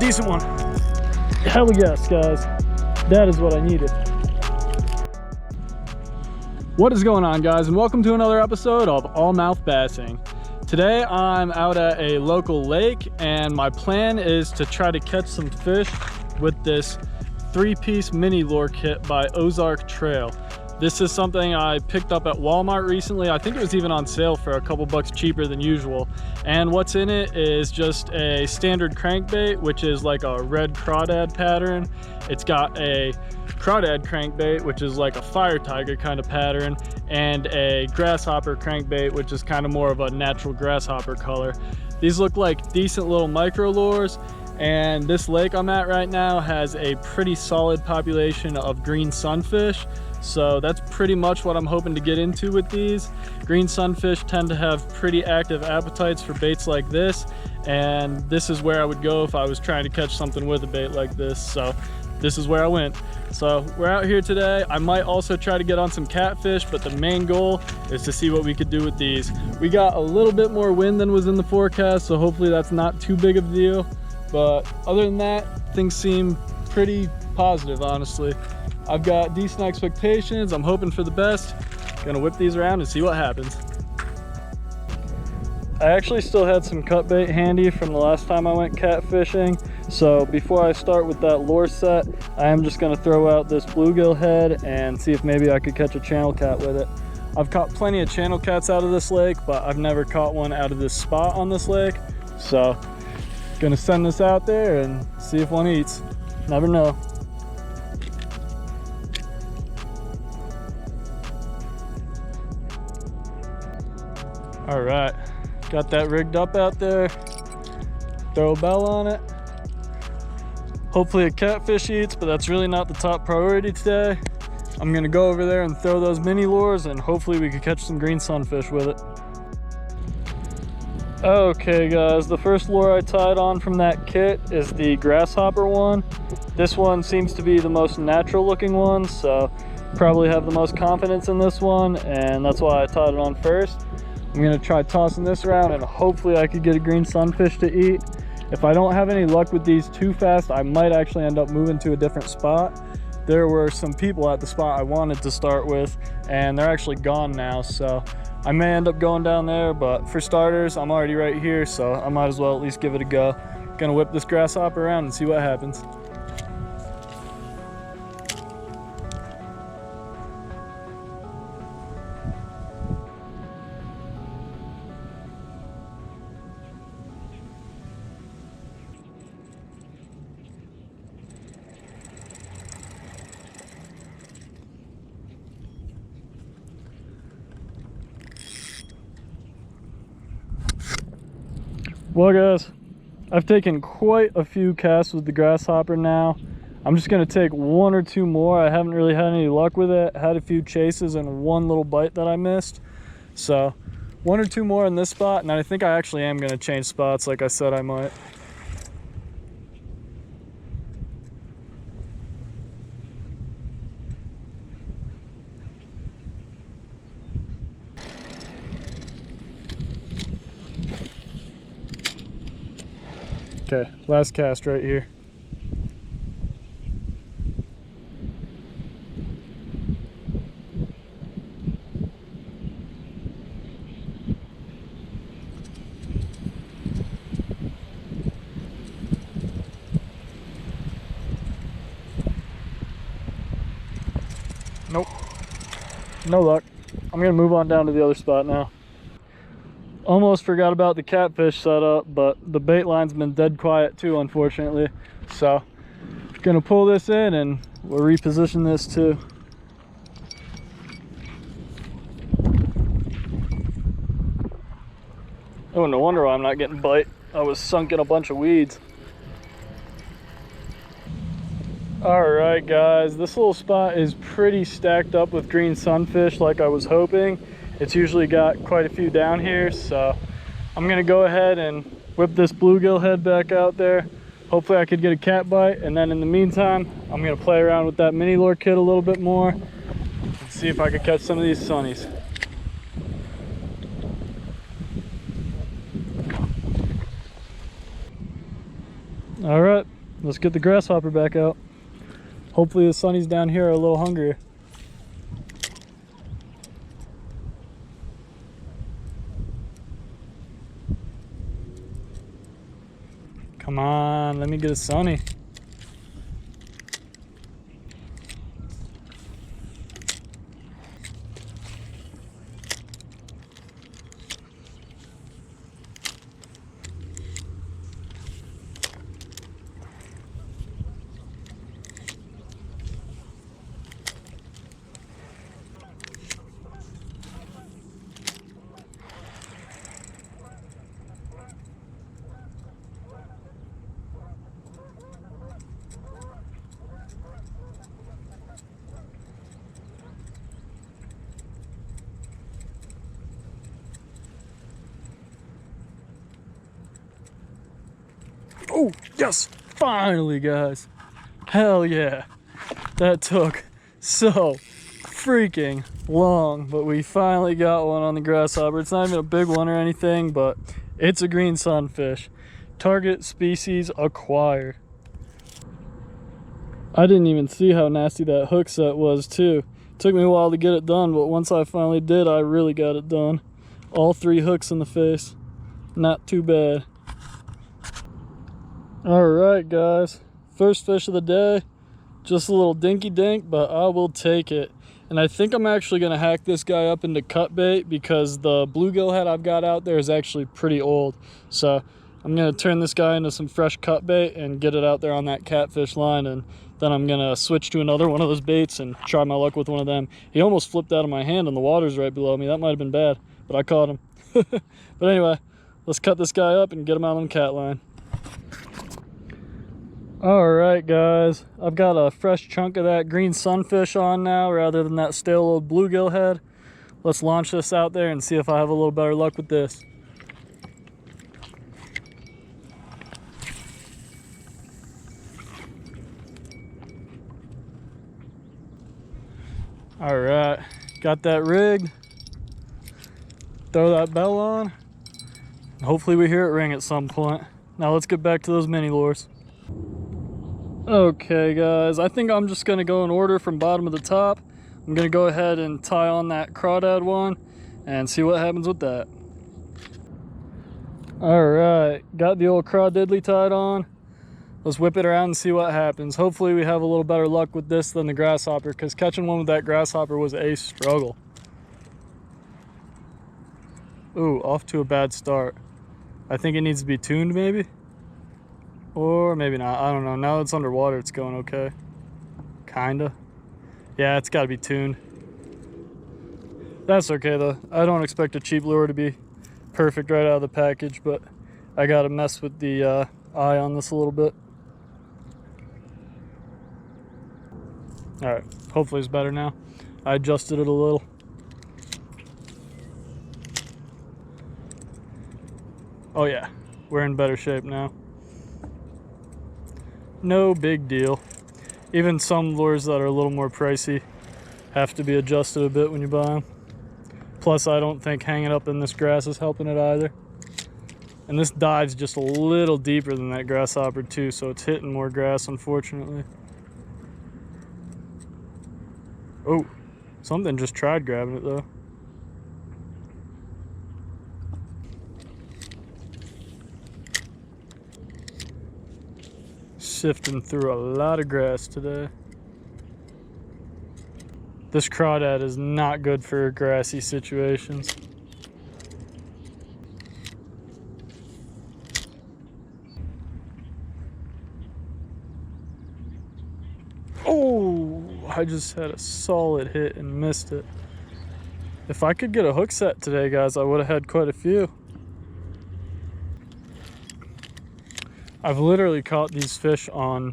decent one. Hell yes, guys. That is what I needed. What is going on, guys, and welcome to another episode of All Mouth Bassing. Today I'm out at a local lake, and my plan is to try to catch some fish with this 3-piece mini lure kit by Ozark Trail. This is something I picked up at Walmart recently. I think it was even on sale for a couple bucks cheaper than usual. And what's in it is just a standard crankbait, which is like a red crawdad pattern. It's got a crawdad crankbait, which is like a fire tiger kind of pattern, and a grasshopper crankbait, which is kind of more of a natural grasshopper color. These look like decent little micro lures, and this lake I'm at right now has a pretty solid population of green sunfish. So that's pretty much what I'm hoping to get into with these. Green sunfish tend to have pretty active appetites for baits like this, and this is where I would go if I was trying to catch something with a bait like this. So this is where I went. So we're out here today. I might also try to get on some catfish, but the main goal is to see what we could do with these. We got a little bit more wind than was in the forecast, so hopefully that's not too big of a deal. But other than that, things seem pretty positive, honestly. I've got decent expectations. I'm hoping for the best. Gonna whip these around and see what happens. I actually still had some cut bait handy from the last time I went catfishing. So before I start with that lure set, I am just gonna throw out this bluegill head and see if maybe I could catch a channel cat with it. I've caught plenty of channel cats out of this lake, but I've never caught one out of this spot on this lake. So gonna send this out there and see if one eats. Never know. All right, got that rigged up out there. Throw a bell on it. Hopefully a catfish eats, but that's really not the top priority today. I'm gonna go over there and throw those mini lures, and hopefully we can catch some green sunfish with it. Okay guys, the first lure I tied on from that kit is the grasshopper one. This one seems to be the most natural looking one, so probably have the most confidence in this one, and that's why I tied it on first. I'm gonna try tossing this around and hopefully I could get a green sunfish to eat. If I don't have any luck with these too fast, I might actually end up moving to a different spot. There were some people at the spot I wanted to start with, and they're actually gone now, so I may end up going down there, but for starters, I'm already right here, so I might as well at least give it a go. Gonna whip this grasshopper around and see what happens. Well guys, I've taken quite a few casts with the grasshopper now. I'm just gonna take one or two more. I haven't really had any luck with it. Had a few chases and one little bite that I missed. So one or two more in this spot, and I think I actually am gonna change spots like I said I might. Okay, last cast right here. Nope, no luck. I'm gonna move on down to the other spot now. Almost forgot about the catfish setup, but the bait line's been dead quiet too, unfortunately. So, gonna pull this in and we'll reposition this too. Oh, no wonder why I'm not getting bite. I was sunk in a bunch of weeds. All right, guys, this little spot is pretty stacked up with green sunfish like I was hoping. It's usually got quite a few down here, so I'm gonna go ahead and whip this bluegill head back out there. Hopefully I could get a cat bite, and then in the meantime, I'm gonna play around with that mini lure kit a little bit more and see if I could catch some of these sunnies. All right, Let's get the grasshopper back out. Hopefully the sunnies down here are a little hungrier. Come on, let me get a sunny. Oh, yes! Finally, guys. Hell yeah. That took so freaking long, but we finally got one on the grasshopper. It's not even a big one or anything, but it's a green sunfish. Target species acquired. I didn't even see how nasty that hook set was, too. Took me a while to get it done, but once I finally did, I really got it done. All 3 hooks in the face. Not too bad. Alright guys, first fish of the day. Just a little dinky dink, but I will take it. And I think I'm actually going to hack this guy up into cut bait because the bluegill head I've got out there is actually pretty old. So I'm going to turn this guy into some fresh cut bait and get it out there on that catfish line, and then I'm going to switch to another one of those baits and try my luck with one of them. He almost flipped out of my hand and the water's right below me. That might have been bad, but I caught him. But anyway, let's cut this guy up and get him out on the cat line. Alright guys, I've got a fresh chunk of that green sunfish on now rather than that stale old bluegill head. Let's launch this out there and see if I have a little better luck with this. Alright, got that rigged. Throw that bell on. Hopefully we hear it ring at some point. Now let's get back to those mini lures. Okay guys, I think I'm just going to go in order from bottom to the top. I'm going to go ahead and tie on that crawdad one and see what happens with that. Alright, got the old crawdiddly tied on. Let's whip it around and see what happens. Hopefully we have a little better luck with this than the grasshopper, because catching one with that grasshopper was a struggle. Ooh, off to a bad start. I think it needs to be tuned maybe. Or maybe not, I don't know. Now it's underwater, it's going okay. Kinda. Yeah, it's gotta be tuned. That's okay though. I don't expect a cheap lure to be perfect right out of the package, but I gotta mess with the eye on this a little bit. Alright, hopefully it's better now. I adjusted it a little. Oh yeah, we're in better shape now. No big deal. Even some lures that are a little more pricey have to be adjusted a bit when you buy them. Plus, I don't think hanging up in this grass is helping it either. And this dive's just a little deeper than that grasshopper too, so it's hitting more grass, unfortunately. Oh, something just tried grabbing it though. Sifting through a lot of grass today. This crawdad is not good for grassy situations. Oh, I just had a solid hit and missed it. If I could get a hook set today, guys, I would have had quite a few. I've literally caught these fish on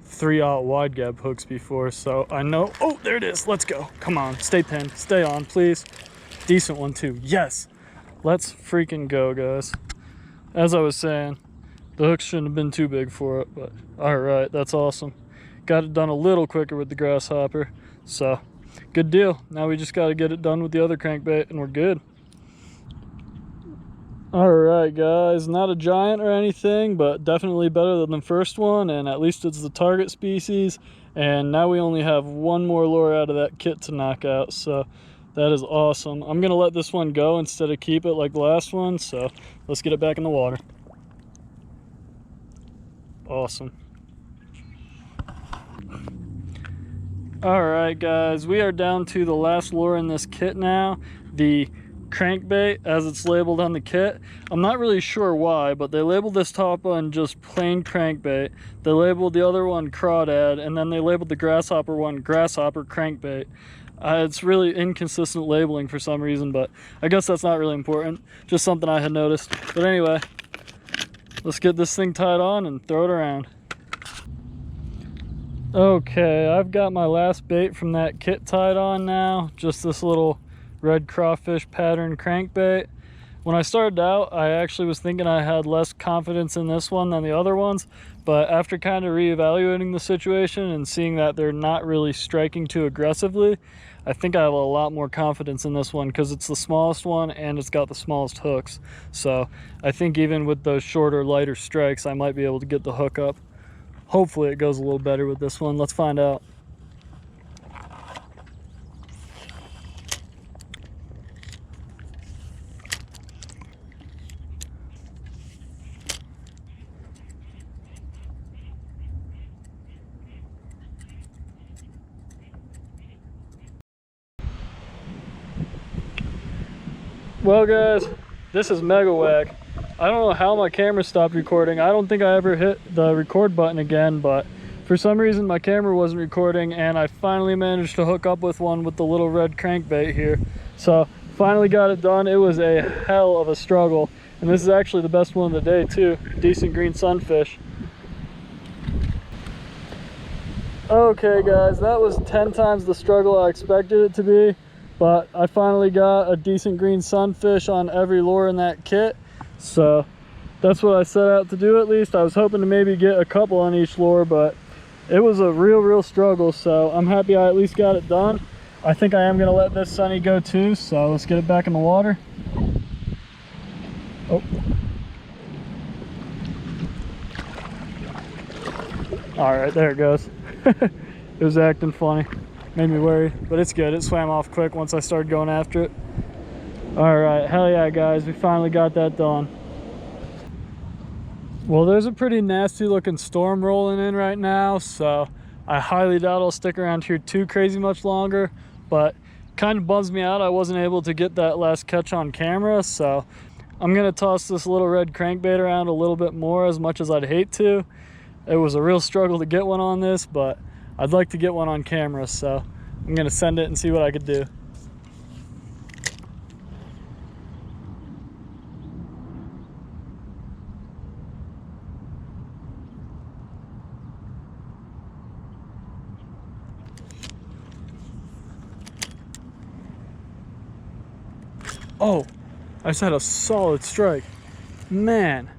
3/0 wide gab hooks before, so I know. Oh, there it is. Let's go. Come on, stay pinned, stay on, please. Decent one too. Yes, let's freaking go, guys. As I was saying, the hook shouldn't have been too big for it, but all right, that's awesome. Got it done a little quicker with the grasshopper, so good deal. Now we just got to get it done with the other crankbait and we're good. All right, guys, not a giant or anything, but definitely better than the first one, and at least it's the target species. And now we only have one more lure out of that kit to knock out, so that is awesome. I'm gonna let this one go instead of keep it like the last one, so let's get it back in the water. Awesome. All right, guys, we are down to the last lure in this kit now, the crankbait as it's labeled on the kit. I'm not really sure why, but they labeled this top one just plain crankbait. They labeled the other one crawdad, and then they labeled the grasshopper one grasshopper crankbait. It's really inconsistent labeling for some reason, but I guess that's not really important. Just something I had noticed. But anyway, let's get this thing tied on and throw it around. Okay, I've got my last bait from that kit tied on now. Just this little red crawfish pattern crankbait. When I started out, I actually was thinking I had less confidence in this one than the other ones, but after kind of reevaluating the situation and seeing that they're not really striking too aggressively, I think I have a lot more confidence in this one because it's the smallest one and it's got the smallest hooks. So I think even with those shorter, lighter strikes, I might be able to get the hook up. Hopefully it goes a little better with this one. Let's find out. Well, guys, this is mega whack. I don't know how my camera stopped recording. I don't think I ever hit the record button again, but for some reason my camera wasn't recording, and I finally managed to hook up with one with the little red crankbait here. So finally got it done. It was a hell of a struggle, and this is actually the best one of the day too. Decent green sunfish. Okay, guys, that was 10 times the struggle I expected it to be, but I finally got a decent green sunfish on every lure in that kit. So that's what I set out to do. At least I was hoping to maybe get a couple on each lure, but it was a real struggle. So I'm happy I at least got it done. I think I am going to let this sunny go too, so let's get it back in the water. Oh, all right, there it goes. It was acting funny, made me worry, but it's good. It swam off quick once I started going after it. All right, hell yeah, guys, we finally got that done. Well, there's a pretty nasty looking storm rolling in right now, so I highly doubt I'll stick around here too crazy much longer, but kind of bums me out I wasn't able to get that last catch on camera. So I'm gonna toss this little red crankbait around a little bit more, as much as I'd hate to. It was a real struggle to get one on this, but I'd like to get one on camera, so I'm gonna send it and see what I could do. Oh, I just had a solid strike. Man.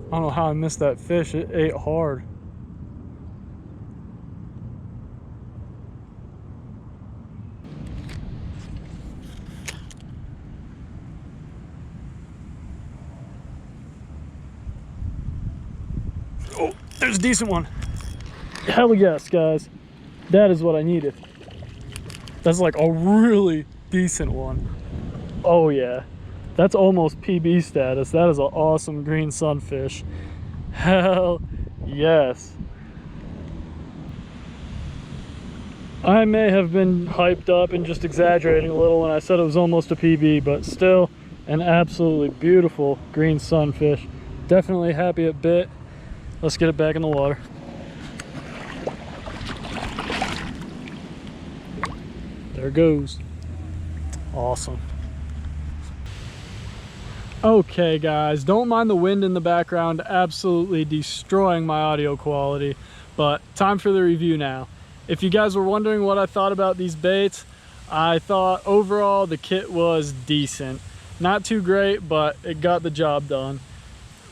I don't know how I missed that fish. It ate hard. Oh, there's a decent one. Hell yes, guys. That is what I needed. That's like a really decent one. Oh yeah, that's almost PB status. That is an awesome green sunfish. Hell yes. I may have been hyped up and just exaggerating a little when I said it was almost a PB, but still an absolutely beautiful green sunfish. Definitely happy it bit. Let's get it back in the water. There it goes. Awesome. Okay guys, don't mind the wind in the background absolutely destroying my audio quality, but time for the review now. If you guys were wondering what I thought about these baits, I thought overall the kit was decent. Not too great, but it got the job done.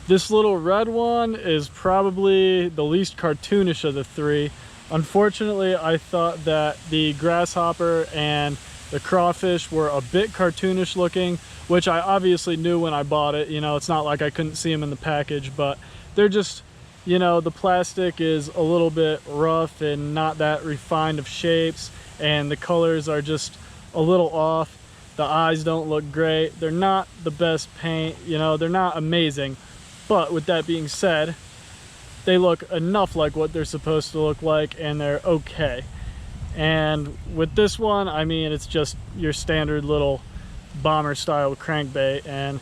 This little red one is probably the least cartoonish of the three. Unfortunately, I thought that the grasshopper and The crawfish were a bit cartoonish looking, which I obviously knew when I bought it. You know, it's not like I couldn't see them in the package, but they're just, you know, the plastic is a little bit rough and not that refined of shapes, and the colors are just a little off. The eyes don't look great. They're not the best paint, you know, they're not amazing. But with that being said, they look enough like what they're supposed to look like, and they're okay. And with this one, I mean, it's just your standard little bomber style crankbait, and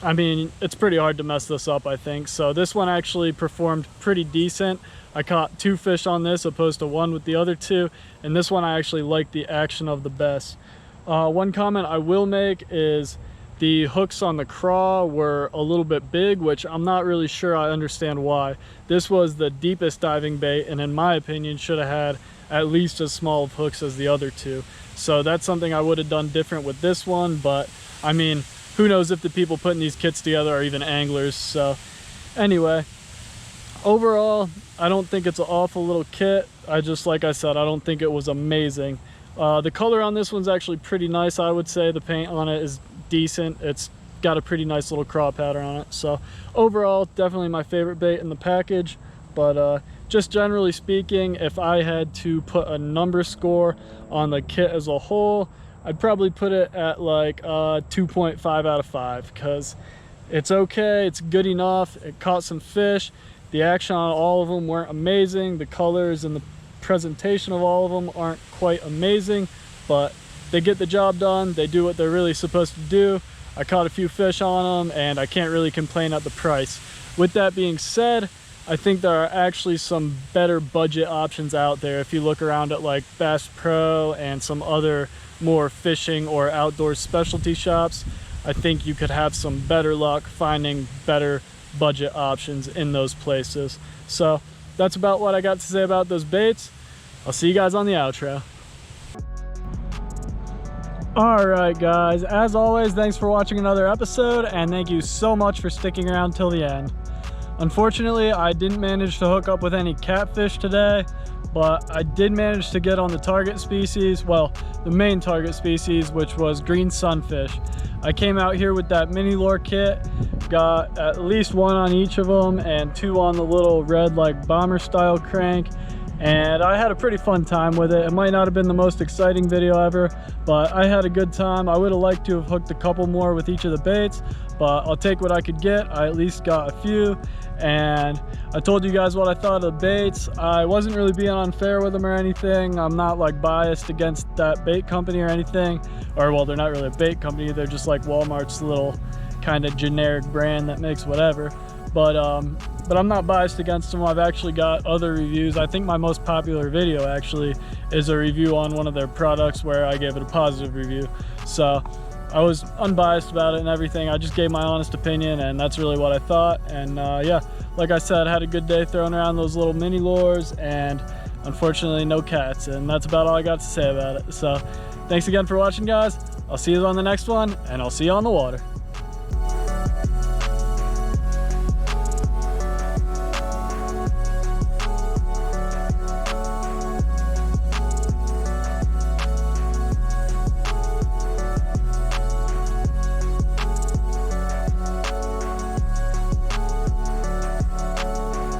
I mean, it's pretty hard to mess this up, I think. So this one actually performed pretty decent. I caught 2 fish on this opposed to 1 with the other 2, and this one I actually liked the action of the best. One comment I will make is the hooks on the craw were a little bit big, which I'm not really sure I understand why. This was the deepest diving bait, and in my opinion should have had at least as small of hooks as the other 2. So that's something I would have done different with this one, but I mean, who knows if the people putting these kits together are even anglers. So anyway, overall, I don't think it's an awful little kit. Like I said, I don't think it was amazing. The color on this one's actually pretty nice, I would say. The paint on it is decent. It's got a pretty nice little craw pattern on it. So overall, definitely my favorite bait in the package. But just generally speaking, if I had to put a number score on the kit as a whole, I'd probably put it at like 2.5 out of 5, because it's okay, it's good enough. It caught some fish. The action on all of them weren't amazing. The colors and the presentation of all of them aren't quite amazing, but they get the job done. They do what they're really supposed to do. I caught a few fish on them, and I can't really complain at the price. With that being said, I think there are actually some better budget options out there. If you look around at like Bass Pro and some other more fishing or outdoor specialty shops, I think you could have some better luck finding better budget options in those places. So that's about what I got to say about those baits. I'll see you guys on the outro. All right, guys, as always, thanks for watching another episode, and thank you so much for sticking around till the end. Unfortunately, I didn't manage to hook up with any catfish today, but I did manage to get on the target species, well, the main target species, which was green sunfish. I came out here with that mini lure kit, got at least 1 on each of them and 2 on the little red like bomber style crank, and I had a pretty fun time with it. It might not have been the most exciting video ever, but I had a good time. I would have liked to have hooked a couple more with each of the baits, but I'll take what I could get. I at least got a few, and I told you guys what I thought of the baits. I wasn't really being unfair with them or anything. I'm not like biased against that bait company or anything, or well, they're not really a bait company. They're just like Walmart's little kind of generic brand that makes whatever. But I'm not biased against them. I've actually got other reviews. I think my most popular video actually is a review on one of their products where I gave it a positive review. So I was unbiased about it and everything. I just gave my honest opinion, and that's really what I thought. And yeah, like I said, I had a good day throwing around those little mini lures, and unfortunately no cats, and that's about all I got to say about it. So thanks again for watching, guys. I'll see you on the next one, and I'll see you on the water.